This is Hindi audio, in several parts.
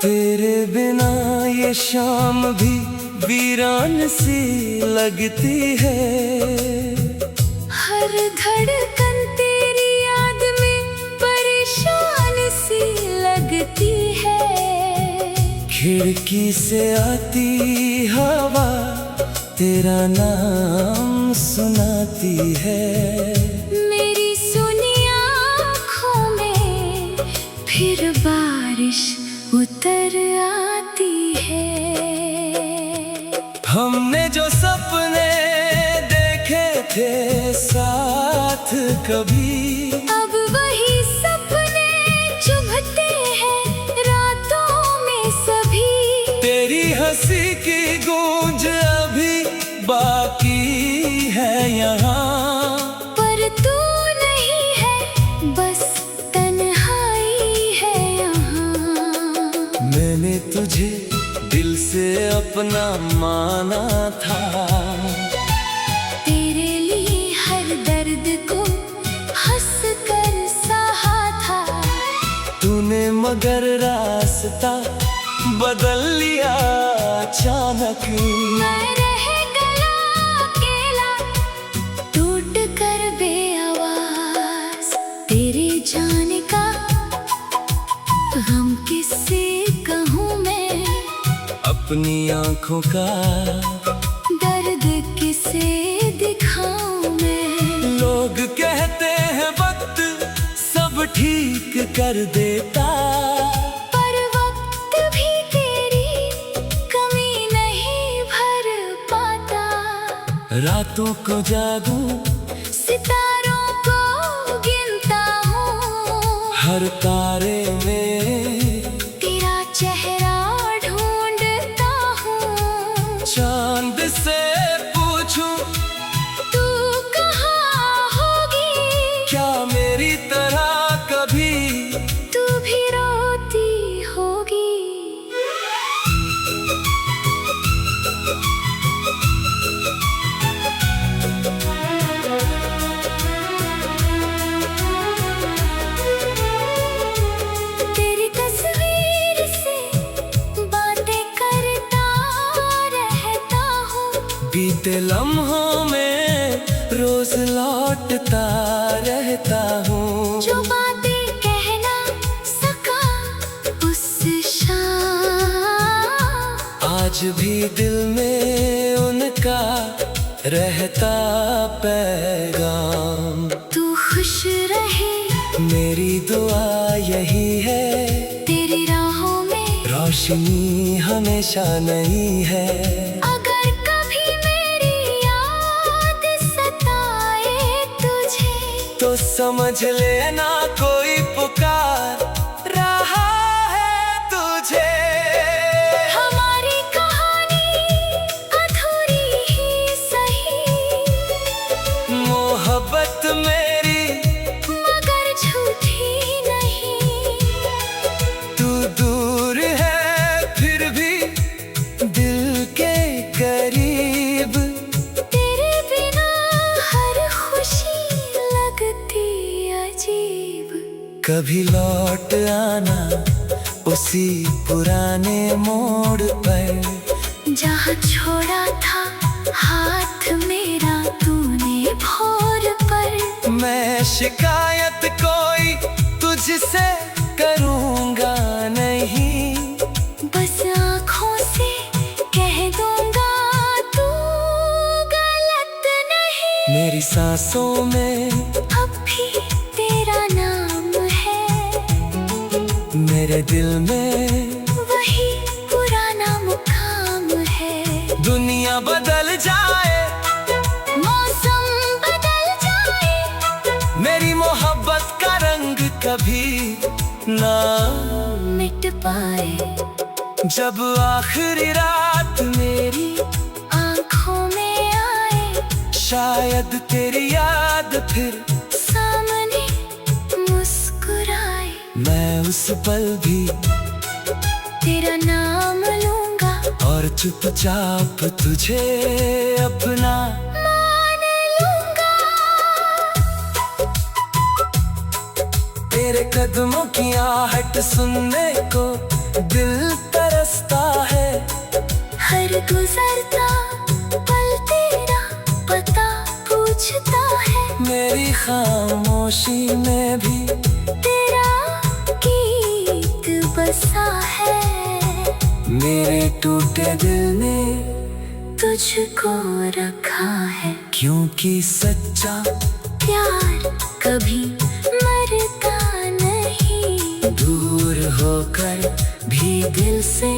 तेरे बिना ये शाम भी वीरान सी लगती है। हर धड़कन तेरी याद में परेशान सी लगती है। खिड़की से आती हवा तेरा नाम सुनाती है। मेरी सुनी आँखों में फिर बारिश उतर आती है। हमने जो सपने देखे थे साथ कभी, अब वही सपने चुभते हैं रातों में सभी। तेरी हंसी की गूंज अभी बाकी है यहाँ, पर तू नहीं है, बस तन्हाई है यहाँ। मैंने तुझे दिल से अपना माना था। तेरे लिए हर दर्द को हंस कर सहा था। तूने मगर रास्ता बदल लिया अचानक। मैं रह गया अकेला टूट कर बेआवाज। तेरे जाने का गम किससे कहूँ मैं, अपनी आँखों का दर्द किसे दिखाऊं मैं। लोग कहते हैं वक्त सब ठीक कर देता, पर वक्त भी तेरी कमी नहीं भर पाता। रातों को जागूं सितारों को गिनता हूँ, हर तारे में तेरा चेहरा ढूंढता हूँ। चांद से पूछूं तू कहाँ होगी, क्या मेरी तरह कभी तू भी रोती होगी। तेरी तस्वीर से बातें करता रहता हूँ। बीते लम्हों में रोज लौटता रहता हूँ। जो बातें कहना सका उस शाम, आज भी दिल में उनका रहता पैगाम। तू खुश रहे मेरी दुआ यही है, तेरी राहों में रोशनी हमेशा नहीं है। अगर कभी मेरी याद सताए तुझे, तो समझ लेना कोई पुकार रहा है तुझे। हमारी कहानी अधूरी ही सही, मोहब्बत मेरी मगर झूठी नहीं। तू दूर है फिर भी दिल के करीब। तेरे बिना हर खुशी लगती अजीब। कभी लौट आना उसी पुराने मोड़ पर, जहाँ छोड़ा था हाथ मेरा तूने भोर पर। मैं शिकायत कोई तुझसे करूँगा नहीं, बस आँखों से कह दूंगा तू गलत नहीं। मेरी सांसों में अब भी तेरा नाम है, मेरे दिल में वही पुराना मुकाम है। दुनिया बदल जाए, मौसम बदल जाए, मेरी मोहब्बत का रंग कभी ना मिट पाए। जब आखिरी रात मेरी आँखों में आए, शायद तेरी याद फिर सामने मुस्कुराए। मैं उस पल भी तेरा नाम लूंगा और चुपचाप तुझे अपना मान लूंगा। तेरे कदमों की आहट सुनने को दिल तरसता है। हर गुजरता पल तेरा पता पूछता है। मेरी खामोशी में भी तेरा गीत बसा है। मेरे टूटे दिल ने तुझको रखा है। क्योंकि सच्चा प्यार कभी मरता नहीं। दूर होकर भी दिल से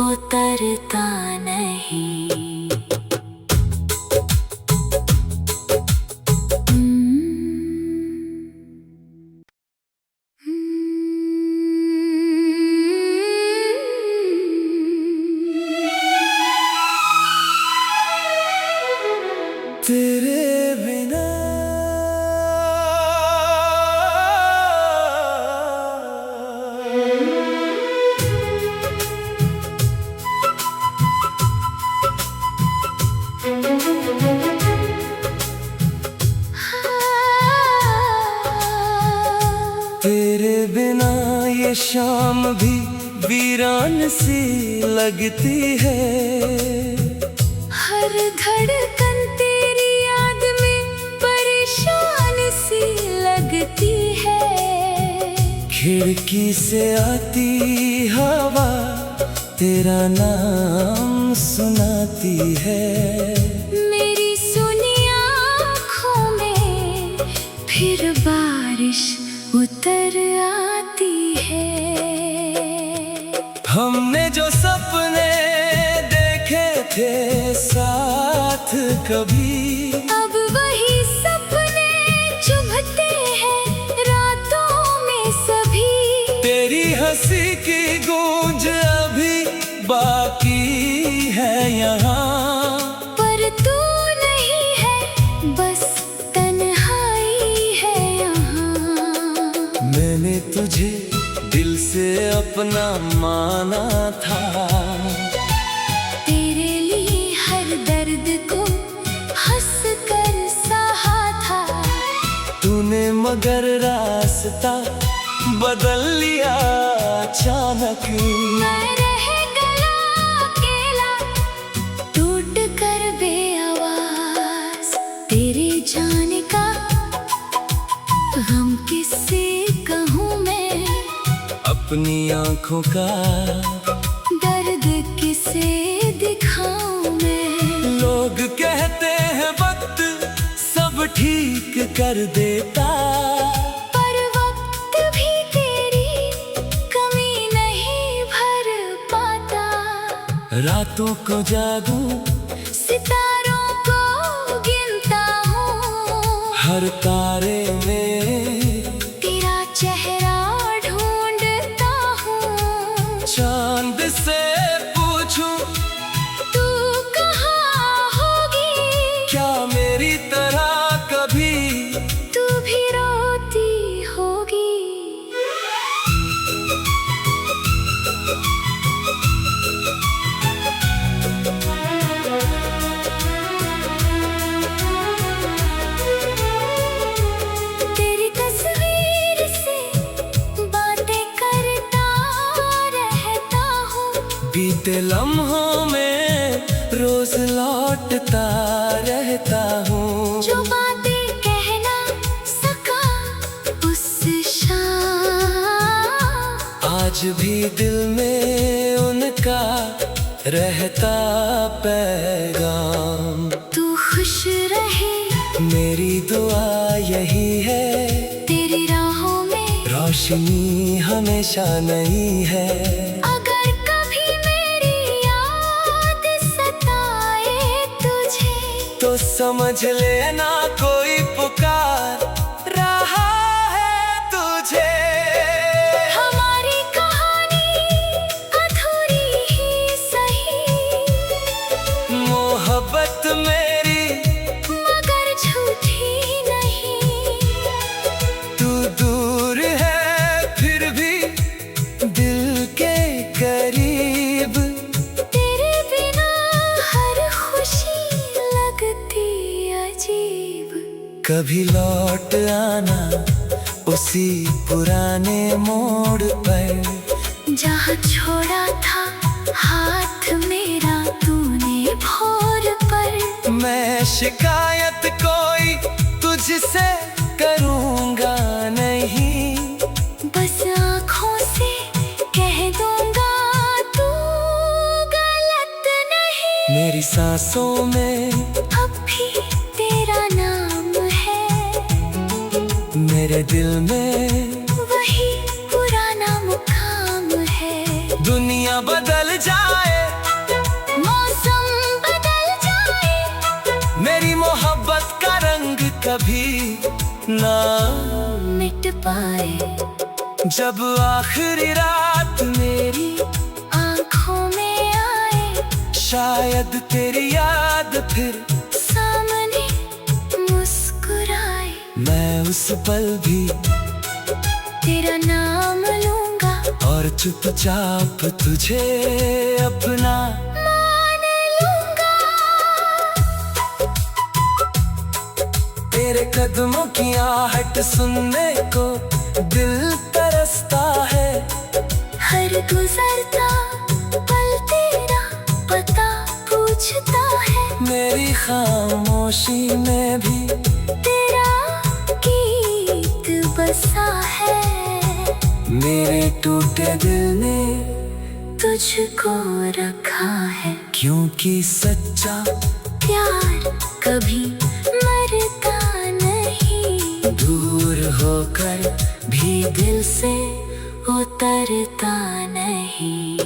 उतरता नहीं। तेरे बिना तेरे बिना ये शाम भी वीरान सी लगती है। हर धड़कन तेरी याद में परेशान सी लगती है। खिड़की से आती हवा तेरा नाम सुनाती है। मेरी सुनी आँखों में फिर बारिश उतर आती है। हमने जो सपने देखे थे साथ कभी, अब वही सपने चुभते हैं रातों में सभी। तेरी हंसी की गूंज अभी बाकी है यहाँ, पर तू नहीं है, बस तन्हाई है यहाँ। मैंने तुझे दिल से अपना माना था। तेरे लिए हर दर्द को हंस कर सहा था। तूने मगर रास्ता बदल लिया अचानक। मैं रह गया अकेला टूट कर बेआवाज। तेरे जाने का गम किससे कहूँ मैं, अपनी आँखों का दर्द किसे दिखाऊं मैं। लोग कहते हैं वक्त सब ठीक कर देता, पर वक्त भी तेरी कमी नहीं भर पाता। रातों को जागूं सितारों को गिनता हूँ, हर तारे में तेरा चेहरा ढूंढता हूँ। चांद से पूछूं तू कहाँ होगी, क्या मेरी तरह कभी तू भी रोती होगी। तेरी तस्वीर से बातें करता रहता हूँ। बीते लम्हों में रोज लौटता रहता हूँ। जो बातें कहना सका उस शाम, आज भी दिल में उनका रहता पैगाम। तू खुश रहे मेरी दुआ यही है, तेरी राहों में रोशनी हमेशा नई है। अगर कभी मेरी याद सताए तुझे, तो समझ लेना कोई पुकार रहा है तुझे। हमारी कहानी अधूरी ही सही, मोहब्बत मेरी मगर झूठी नहीं। तू दूर है फिर भी दिल के करीब। तेरे बिना हर खुशी लगती अजीब। कभी लौट आना उसी पुराने मोड़ पर, जहाँ कहाँ छोड़ा था हाथ मेरा तूने भोर पर। मैं शिकायत कोई तुझसे करूँगा नहीं, बस आँखों से कह दूंगा तू गलत नहीं। मेरी सांसों में अब भी तेरा नाम है, मेरे दिल में वही पुराना मुकाम है। दुनिया बदल जाए, मौसम बदल जाए, मेरी मोहब्बत का रंग कभी ना मिट पाए। जब आखिरी रात मेरी आँखों में आए, शायद तेरी याद फिर सामने मुस्कुराए। मैं उस पल भी तेरा नाम लूंगा और चुपचाप तुझे अपना मान लूंगा। तेरे कदमों की आहट सुनने को दिल तरसता है। हर गुजरता पल तेरा पता पूछता है। मेरी खामोशी में भी तेरा गीत बसा है। मेरे टूटे दिल ने तुझको रखा है, क्योंकि सच्चा प्यार कभी मरता नहीं। दूर होकर भी दिल से उतरता नहीं।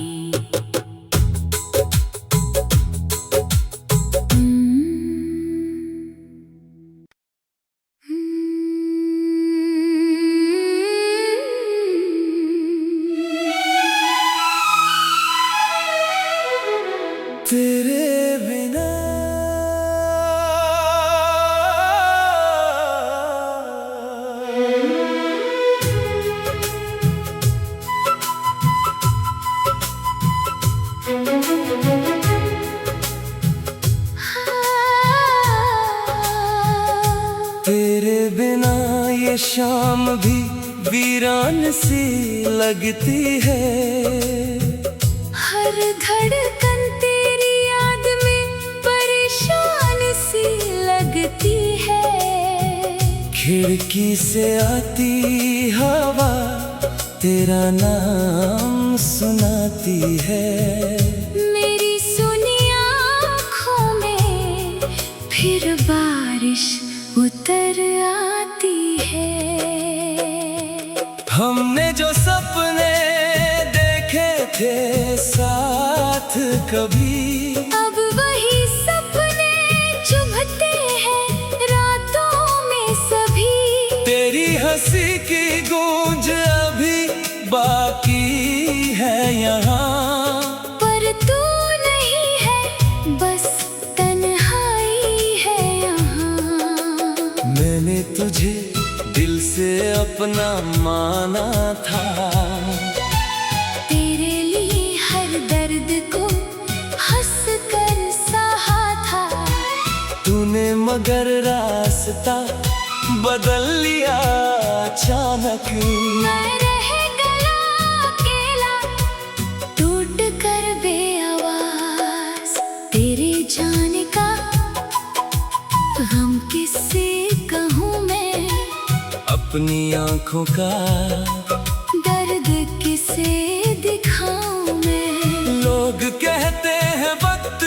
तेरे बिना तेरे बिना ये शाम भी वीरान सी लगती है। हर धड़कन तेरी याद में परेशान सी लगती है। खिड़की से आती हवा तेरा नाम सुनाती है। मेरी सुनी आँखों में फिर बारिश उतर आती है। हमने जो सपने देखे थे साथ कभी, अब वही सपने चुभते हैं रातों में सभी। तेरी हंसी की गूंज अभी बाकी है यहाँ, पर तू नहीं है, बस तन्हाई है यहाँ। मैंने तुझे दिल से अपना माना था। तेरे लिए हर दर्द को हंस कर सहा था। तूने मगर रास्ता बदल लिया अचानक। मैं रह गया अकेला टूट कर बेआवाज। तेरे जाने का गम किससे कहूँ मैं, अपनी आँखों का दर्द किसे दिखाऊं मैं। लोग कहते हैं वक्त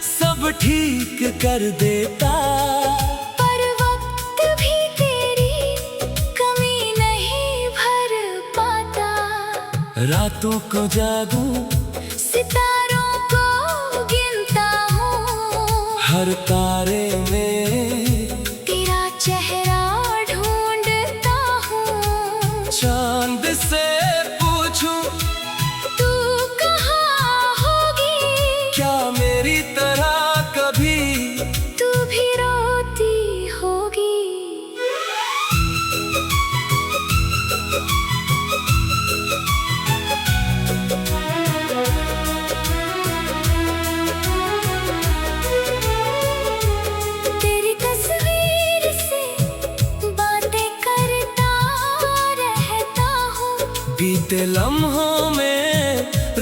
सब ठीक कर देता, पर वक्त भी तेरी कमी नहीं भर पाता। रातों को जागूं सितारों को गिनता हूँ, हर तारे में तेरा चेहरा ढूंढता हूँ। चांद से पूछूं तू कहाँ होगी, क्या मेरी तरह कभी तू भी रोती होगी।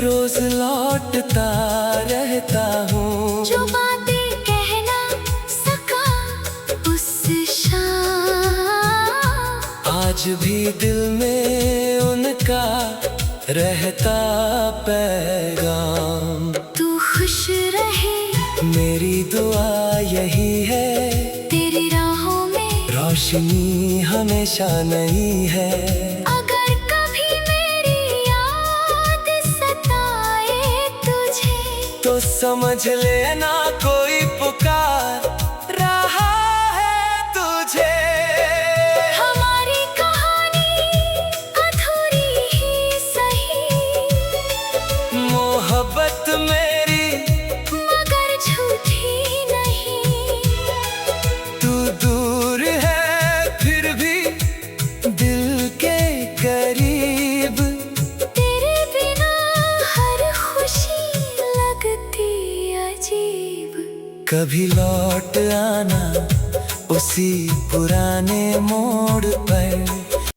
रोज लौटता रहता हूँ। जो बातें कह ना सका उस शाम, आज भी दिल में उनका रहता पैगाम। तू खुश रहे मेरी दुआ यही है, तेरी राहों में रोशनी हमेशा नई है। अगर कभी मेरी याद सताए तुझे, तो समझ लेना कोई पुकार रहा है तुझे। हमारी कहानी अधूरी ही सही, मोहब्बत मेरी मगर झूठी नहीं। तू दूर है फिर भी दिल के करीब। तेरे बिना हर खुशी लगती अजीब। कभी लौट आना उसी पुराने मोड़ पर।